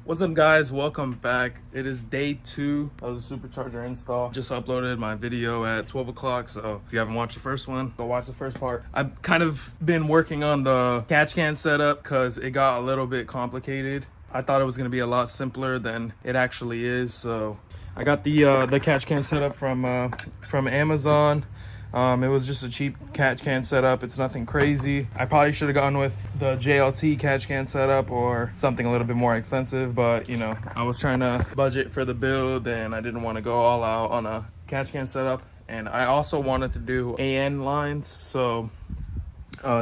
What's up guys, welcome back. It is day 2 of the supercharger install. Just uploaded my video at 12 o'clock, so if you haven't watched the first one, go watch the first part. I've kind of been working on the catch can setup because it got a little bit complicated. I thought it was going to be a lot simpler than it actually is. So I got the catch can setup from Amazon. It was just a cheap catch can setup. It's nothing crazy. I probably should have gone with the JLT catch can setup or something a little bit more expensive, but you know, I was trying to budget for the build and I didn't want to go all out on a catch can setup. And I also wanted to do AN lines. So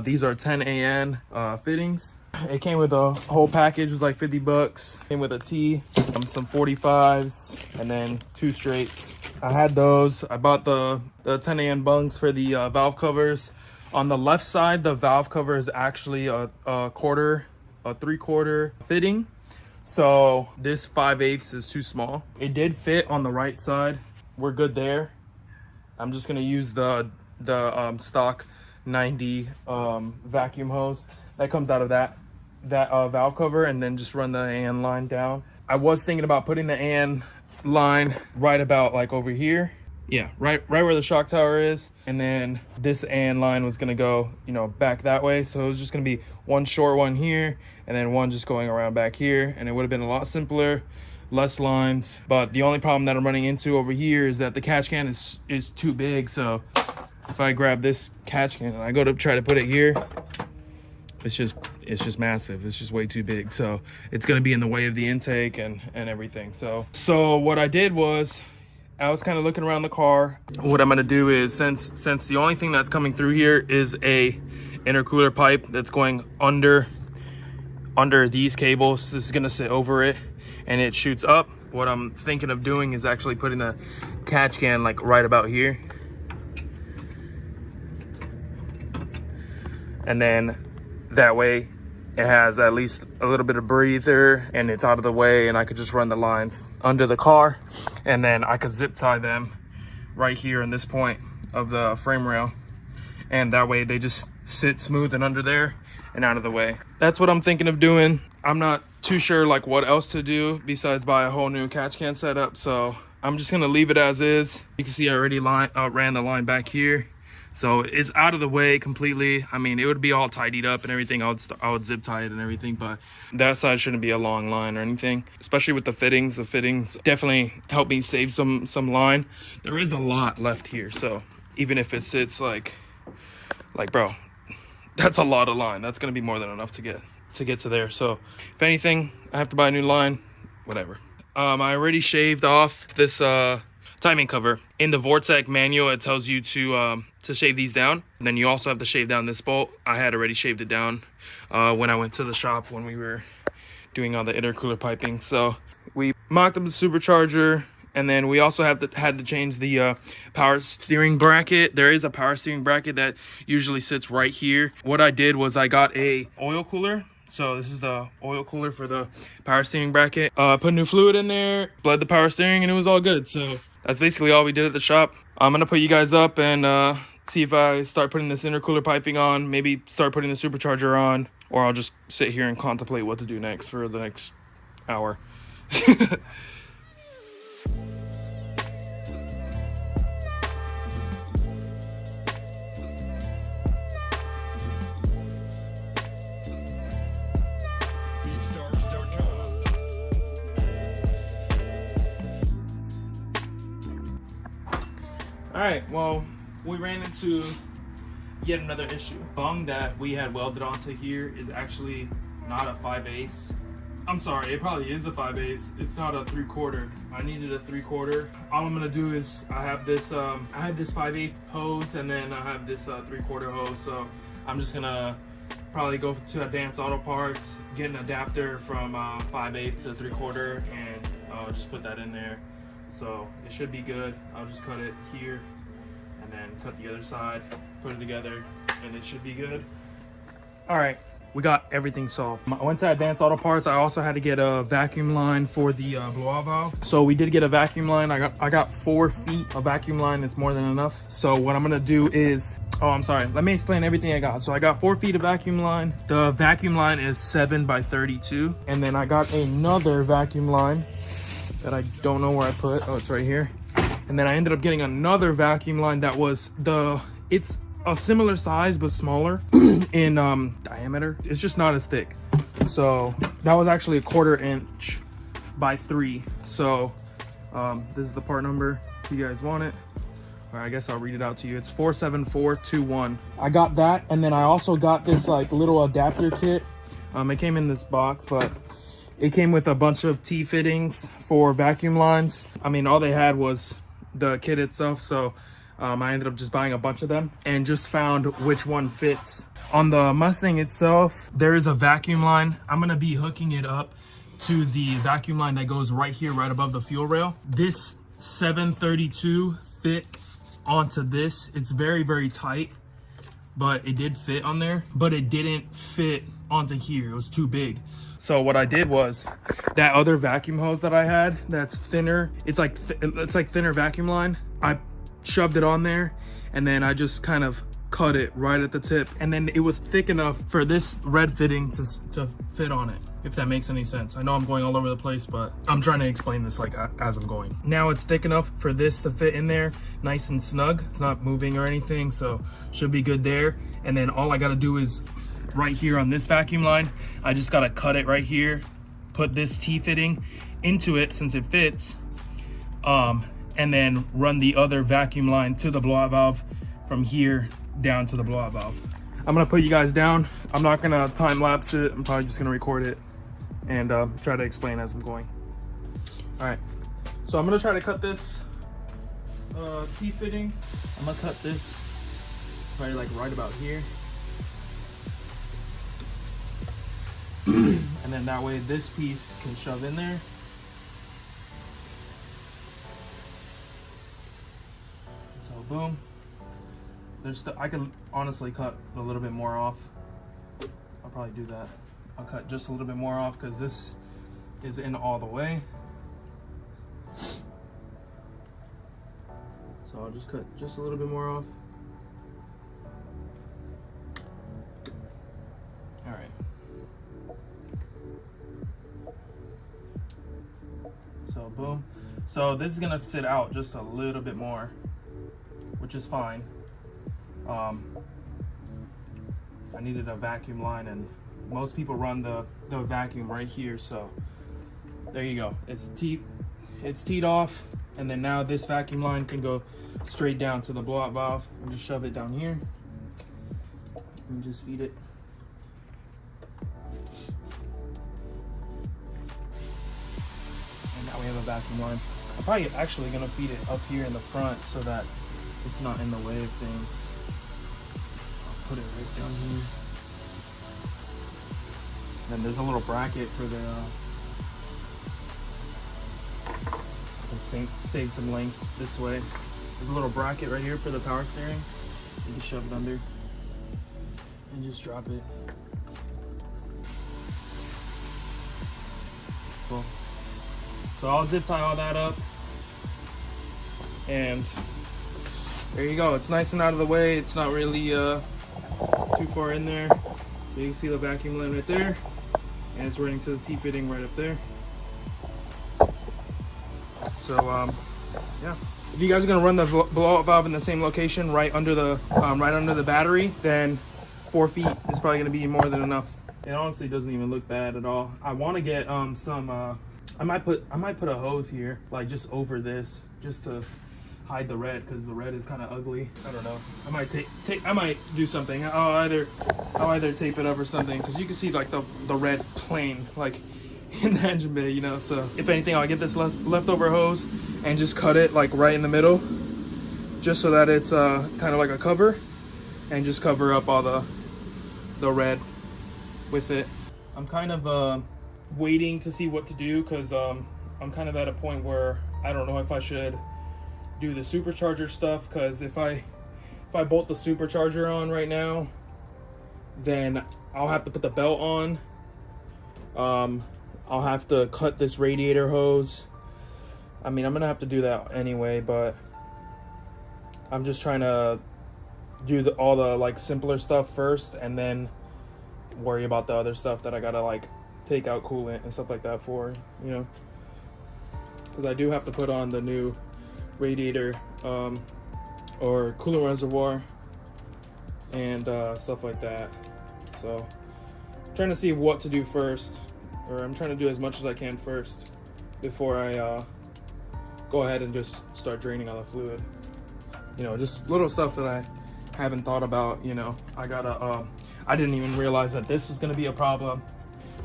these are 10 AN fittings. It came with a whole package. It was like 50 bucks. Came with a T, some 45s, and then 2 straights. I had those. I bought the 10 AN bungs for the valve covers. On the left side, the valve cover is actually a 3/4 fitting. So this 5/8 is too small. It did fit on the right side. We're good there. I'm just gonna use the stock 90 vacuum hose that comes out of that valve cover, and then just run the AN line down. I was thinking about putting the AN line right about like over here. Yeah, right where the shock tower is. And then this AN line was gonna go, you know, back that way. So it was just gonna be one short one here and then one just going around back here. And it would have been a lot simpler, less lines. But the only problem that I'm running into over here is that the catch can is too big. So if I grab this catch can and I go to try to put it here, it's just massive. It's just way too big. So it's gonna be in the way of the intake and everything. So what I did was I was kind of looking around the car. What I'm gonna do is, since the only thing that's coming through here is a intercooler pipe that's going under these cables, this is gonna sit over it and it shoots up. What I'm thinking of doing is actually putting the catch can like right about here, and then that way it has at least a little bit of breather and it's out of the way, and I could just run the lines under the car, and then I could zip tie them right here in this point of the frame rail, and that way they just sit smooth and under there and out of the way. That's what I'm thinking of doing. I'm not too sure like what else to do besides buy a whole new catch can setup, so I'm just gonna leave it as is. You can see I already ran the line back here. So it's out of the way completely. I mean, it would be all tidied up and everything. I would zip tie it and everything, but that side shouldn't be a long line or anything, especially with the fittings. The fittings definitely help me save some line. There is a lot left here. So even if it sits like bro, that's a lot of line. That's going to be more than enough to get to there. So if anything, I have to buy a new line, whatever. I already shaved off this, timing cover. In the Vortech manual, it tells you to shave these down. And then you also have to shave down this bolt. I had already shaved it down when I went to the shop when we were doing all the intercooler piping. So we mocked up the supercharger, and then we also had to change the power steering bracket. There is a power steering bracket that usually sits right here. What I did was I got a oil cooler. So this is the oil cooler for the power steering bracket. Put new fluid in there, bled the power steering, and it was all good. So that's basically all we did at the shop. I'm gonna put you guys up and see if I start putting this intercooler piping on, maybe start putting the supercharger on, or I'll just sit here and contemplate what to do next for the next hour. All right, well, we ran into yet another issue. The bung that we had welded onto here is actually not a 5/8. I'm sorry, it probably is a 5/8. It's not a 3/4. I needed a 3/4. All I'm gonna do is I have this 5/8 hose, and then I have this 3/4 hose. So I'm just gonna probably go to Advanced Auto Parts, get an adapter from 5/8 to 3/4, and just put that in there. So it should be good. I'll just cut it here and then cut the other side, put it together, and it should be good. All right, we got everything solved. I went to Advanced Auto Parts. I also had to get a vacuum line for the blow-off valve. So we did get a vacuum line. I got 4 feet of vacuum line. It's more than enough. So what I'm gonna do is Oh, I'm sorry. Let me explain everything I got. So I got 4 feet of vacuum line. The vacuum line is 7 by 32. And then I got another vacuum line that I don't know where I put. Oh, it's right here. And then I ended up getting another vacuum line that was it's a similar size, but smaller in diameter. It's just not as thick. So that was actually a 1/4 inch by 3. So this is the part number if you guys want it. Or I guess I'll read it out to you. It's 47421. I got that, and then I also got this like little adapter kit. It came in this box, but it came with a bunch of T-fittings for vacuum lines. I mean, all they had was the kit itself, so I ended up just buying a bunch of them and just found which one fits. On the Mustang itself, there is a vacuum line. I'm gonna be hooking it up to the vacuum line that goes right here, right above the fuel rail. This 732 fit onto this. It's very, very tight, but it did fit on there, but it didn't fit onto here. It was too big. So what I did was that other vacuum hose that I had that's thinner, it's like thinner vacuum line, I shoved it on there, and then I just kind of cut it right at the tip, and then it was thick enough for this red fitting to fit on it, if that makes any sense. I know I'm going all over the place, but I'm trying to explain this like as I'm going. Now it's thick enough for this to fit in there nice and snug. It's not moving or anything, so should be good there. And then all I gotta do is right here on this vacuum line, I just gotta cut it right here, put this T-fitting into it since it fits, and then run the other vacuum line to the blowout valve from here down to the blowout valve. I'm gonna put you guys down. I'm not gonna time lapse it. I'm probably just gonna record it and try to explain as I'm going. All right, so I'm gonna try to cut this T-fitting. I'm gonna cut this probably like right about here. And then that way this piece can shove in there. So boom. I can honestly cut a little bit more off. I'll probably do that. I'll cut just a little bit more off because this is in all the way. So I'll just cut just a little bit more off. All right. So boom. So this is gonna sit out just a little bit more, which is fine. I needed a vacuum line, and most people run the vacuum right here, so there you go. It's teed off, and then now this vacuum line can go straight down to the blowout valve. And just shove it down here and just feed it. And now we have a vacuum line. I'm probably actually gonna feed it up here in the front so that it's not in the way of things. I'll put it right down here. Then there's a little bracket for the save some length this way. There's a little bracket right here for the power steering. You can shove it under and just drop it. Cool. So I'll zip tie all that up, and there you go. It's nice and out of the way. It's not really too far in there. So you can see the vacuum line right there, and it's running to the T-fitting right up there. So yeah, if you guys are gonna run the blowout valve in the same location, right under the battery, then 4 feet is probably gonna be more than enough. It honestly doesn't even look bad at all. I want to get some. I might put a hose here, like just over this, just to hide the red, because the red is kind of ugly. I don't know. I might do something. I'll either tape it up or something, because you can see like the red plane like in the engine bay, you know. So if anything, I'll get this leftover hose and just cut it like right in the middle, just so that it's kind of like a cover, and just cover up all the red with it. I'm kind of waiting to see what to do, because I'm kind of at a point where I don't know if I should do the supercharger stuff, because if I bolt the supercharger on right now, then I'll have to put the belt on. I'll have to cut this radiator hose. I mean, I'm gonna have to do that anyway, but I'm just trying to do all the like simpler stuff first, and then worry about the other stuff that I gotta like take out coolant and stuff like that for, you know, because I do have to put on the new radiator or coolant reservoir and stuff like that. So I'm trying to see what to do first, or I'm trying to do as much as I can first before I go ahead and just start draining all the fluid. You know, just little stuff that I haven't thought about. You know, I gotta I didn't even realize that this was gonna be a problem.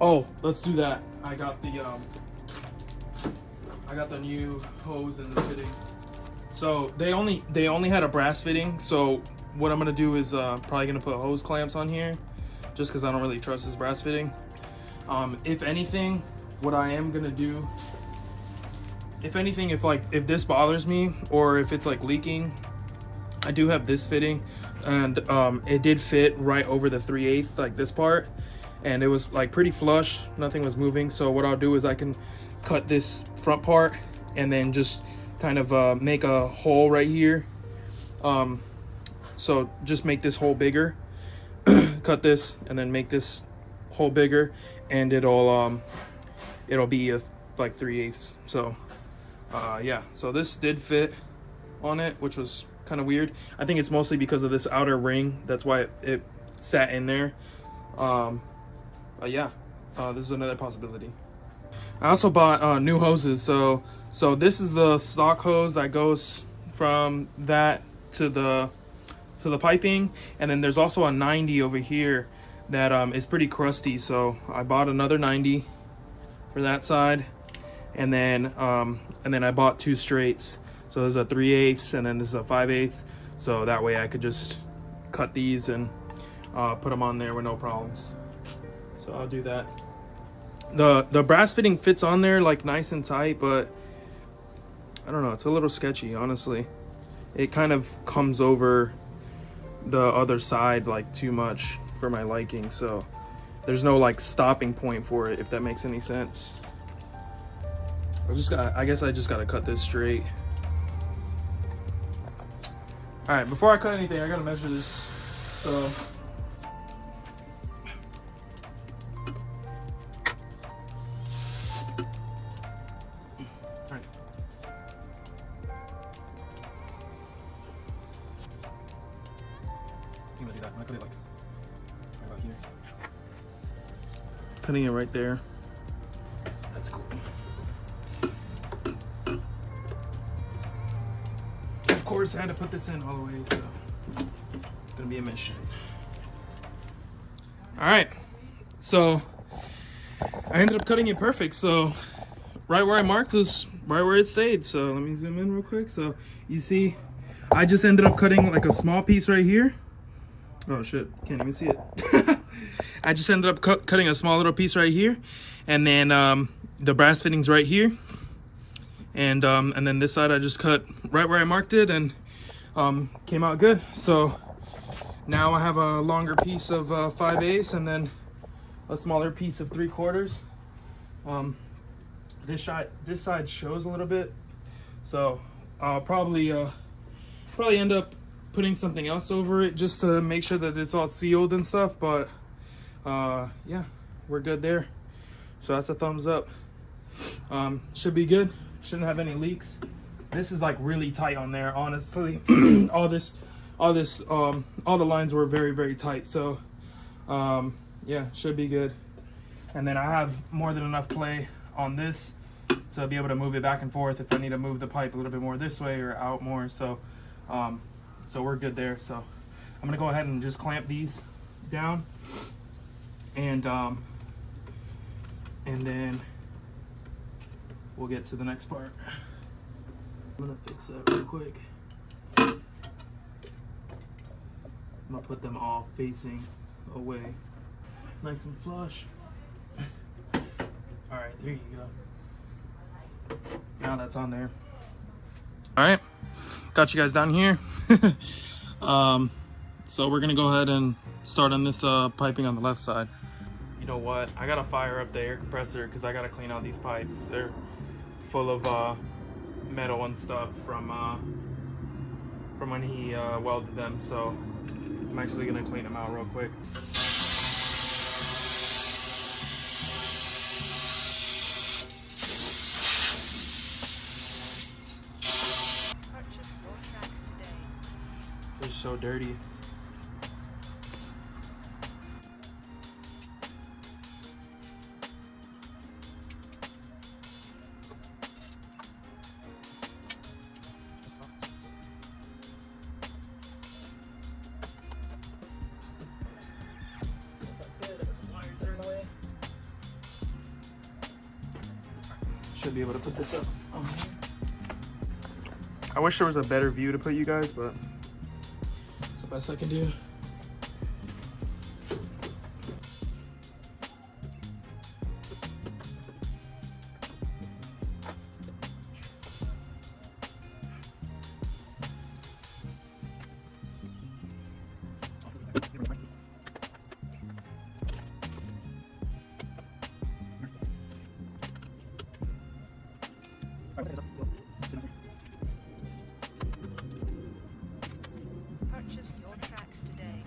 Oh, let's do that. I got the new hose and the fitting. So they only had a brass fitting, so what I'm gonna do is probably gonna put hose clamps on here, just because I don't really trust this brass fitting. If anything, what I am gonna do, if anything, if this bothers me or if it's like leaking, I do have this fitting, and it did fit right over the 3/8, like this part, and it was like pretty flush, nothing was moving. So what I'll do is I can cut this front part and then just kind of make a hole right here. So just make this hole bigger, cut this and then make this hole bigger, and it'll be like 3/8. So yeah, so this did fit on it, which was kind of weird. I think it's mostly because of this outer ring, that's why it sat in there. Yeah, this is another possibility. I also bought new hoses. So this is the stock hose that goes from that to the piping, and then there's also a 90 over here that is pretty crusty. So I bought another 90 for that side, and then I bought 2 straights. So there's a 3/8 and then this is a 5/8. So that way I could just cut these and put them on there with no problems. So I'll do that. The brass fitting fits on there like nice and tight, but I don't know, it's a little sketchy, honestly. It kind of comes over the other side like too much for my liking, so there's no like stopping point for it, if that makes any sense. I guess I just gotta cut this straight. All right, before I cut anything, I gotta measure this. So I'm gonna do that. I'm gonna cut it like right about here. Cutting it right there. That's cool. Of course, I had to put this in all the way, so it's gonna be a mission. All right, so I ended up cutting it perfect. So right where I marked was right where it stayed. So let me zoom in real quick. So you see, I just ended up cutting like a small piece right here. Oh shit, can't even see it. I just ended up cutting a small little piece right here, and then the brass fittings right here, and then this side I just cut right where I marked it, and came out good. So now I have a longer piece of 5/8 and then a smaller piece of 3/4. This side shows a little bit, so I'll probably end up putting something else over it just to make sure that it's all sealed and stuff. But yeah, we're good there. So that's a thumbs up. Should be good. Shouldn't have any leaks. This is like really tight on there, honestly. all the lines were very, very tight. So yeah, should be good. And then I have more than enough play on this to be able to move it back and forth if I need to move the pipe a little bit more this way or out more. So so we're good there. So I'm gonna go ahead and just clamp these down, and then we'll get to the next part. I'm gonna fix that real quick. I'm gonna put them all facing away. It's nice and flush. All right, there you go. Now that's on there. All right, got you guys down here. So we're gonna go ahead and start on this piping on the left side. You know what? I gotta fire up the air compressor because I gotta clean out these pipes. They're full of metal and stuff from when he welded them. So I'm actually gonna clean them out real quick. They're so dirty. Should be able to put this up. I wish there was a better view to put you guys, but it's the best I can do. Purchase your tracks today.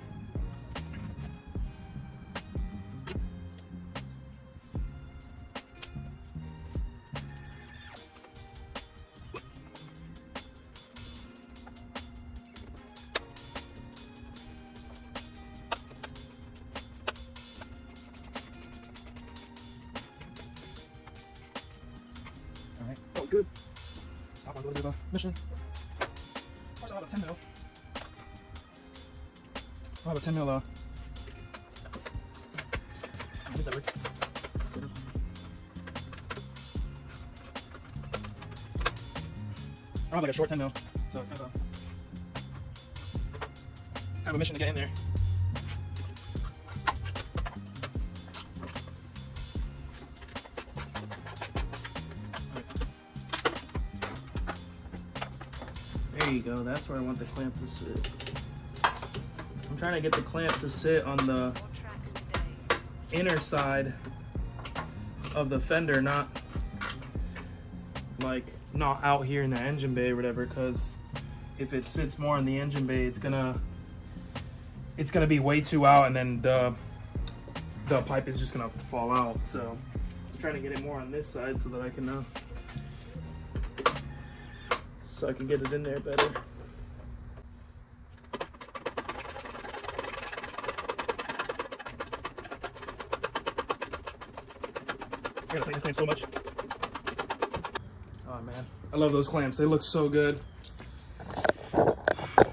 All right, that was good. That was a little bit of a mission. I'll have a 10 mil. I'll have a 10 mil I guess that works. I have like a short 10 mil, so it's kind of a mission to get in there. There you go, that's where I want the clamp to sit. I'm trying to get the clamp to sit on the inner side of the fender, not out here in the engine bay or whatever, because if it sits more in the engine bay, it's gonna be way too out, and then the pipe is just gonna fall out. So I'm trying to get it more on this side so that I can get it in there better. I gotta tighten this clamp so much. Oh man, I love those clamps. They look so good.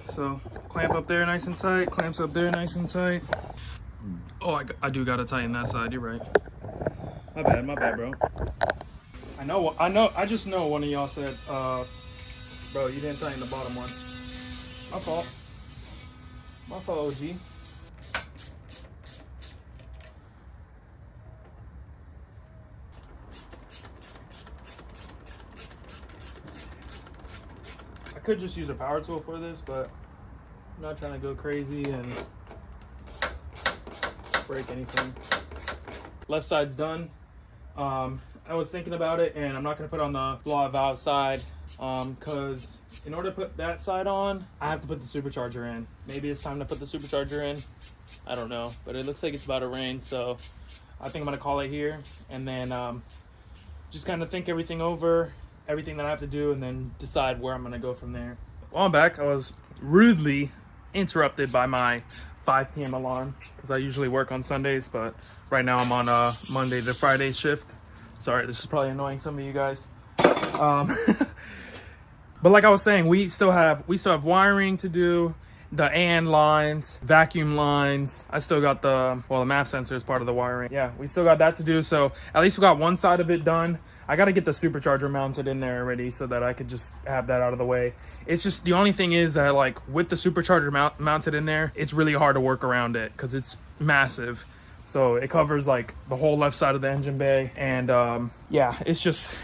So clamp up there nice and tight, clamps up there nice and tight. Oh, I do gotta tighten that side. You're right. My bad, bro. I just know one of y'all said, bro, you didn't tighten the bottom one. My fault. My fault, OG. I could just use a power tool for this, but I'm not trying to go crazy and break anything. Left side's done. I was thinking about it, and I'm not going to put on the blowout valve side because in order to put that side on, I have to put the supercharger in. Maybe it's time to put the supercharger in. I don't know, but it looks like it's about to rain, so I think I'm going to call it here, and then just kind of think everything over, everything that I have to do, and then decide where I'm going to go from there. While I'm back, I was rudely interrupted by my 5 p.m. alarm because I usually work on Sundays, but right now I'm on a Monday to Friday shift. Sorry, this is probably annoying some of you guys. But like I was saying, we still have wiring to do, the AN lines, vacuum lines. I still got the MAP sensor is part of the wiring. Yeah, we still got that to do. So at least we got one side of it done. I got to get the supercharger mounted in there already so that I could just have that out of the way. It's just the only thing is that like with the supercharger mounted in there, it's really hard to work around it because it's massive. So it covers like the whole left side of the engine bay, and yeah, it's just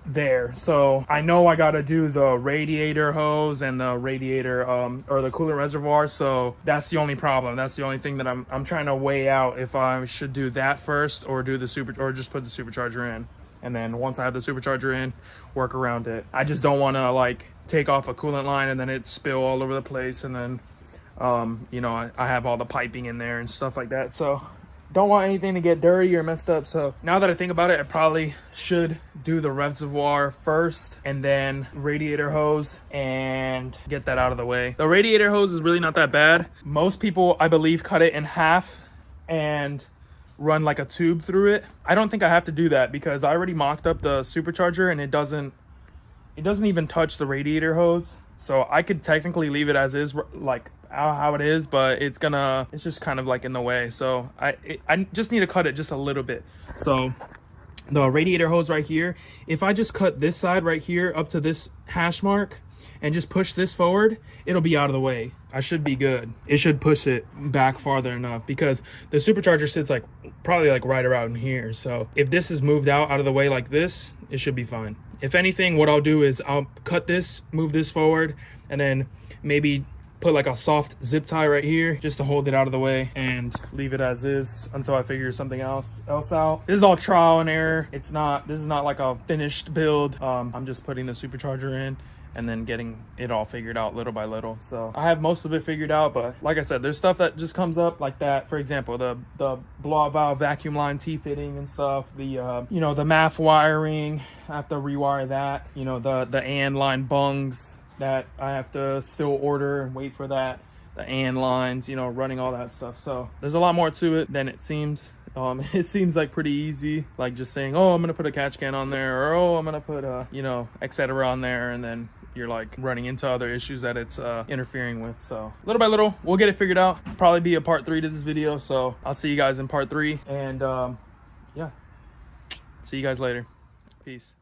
there. So I know I gotta do the radiator hose and the radiator or the coolant reservoir. So that's the only problem. That's the only thing that I'm trying to weigh out if I should do that first or do or just put the supercharger in. And then once I have the supercharger in, work around it. I just don't want to like take off a coolant line and then it spill all over the place, and then You know, I have all the piping in there and stuff like that, so don't want anything to get dirty or messed up. So now that I think about it, I probably should do the reservoir first and then radiator hose and get that out of the way. The radiator hose is really not that bad. Most people, I believe, cut it in half and run like a tube through it. I don't think I have to do that because I already mocked up the supercharger and it doesn't even touch the radiator hose. So I could technically leave it as is, like how it is, but it's just kind of like in the way. So I just need to cut it just a little bit. So the radiator hose right here, if I just cut this side right here up to this hash mark and just push this forward, it'll be out of the way. I should be good. It should push it back farther enough because the supercharger sits like probably like right around here. So if this is moved out of the way like this, it should be fine. If anything, what I'll do is I'll cut this, move this forward, and then maybe put like a soft zip tie right here just to hold it out of the way and leave it as is until I figure something else out. This is all trial and error. This is not like a finished build. I'm just putting the supercharger in and then getting it all figured out little by little. So I have most of it figured out, but like I said, there's stuff that just comes up like that. For example, the blowout valve vacuum line T-fitting and stuff, the you know, the MAF wiring, I have to rewire that, you know, the AN line bungs that I have to still order and wait for that, the AN lines, you know, running all that stuff. So there's a lot more to it than it seems. It seems like pretty easy, like just saying, oh, I'm gonna put a catch can on there, or oh, I'm gonna put a, you know, etc. on there, and then you're like running into other issues that it's interfering with. So little by little, we'll get it figured out. Probably be a part 3 to this video, so I'll see you guys in part 3, and yeah, see you guys later. Peace.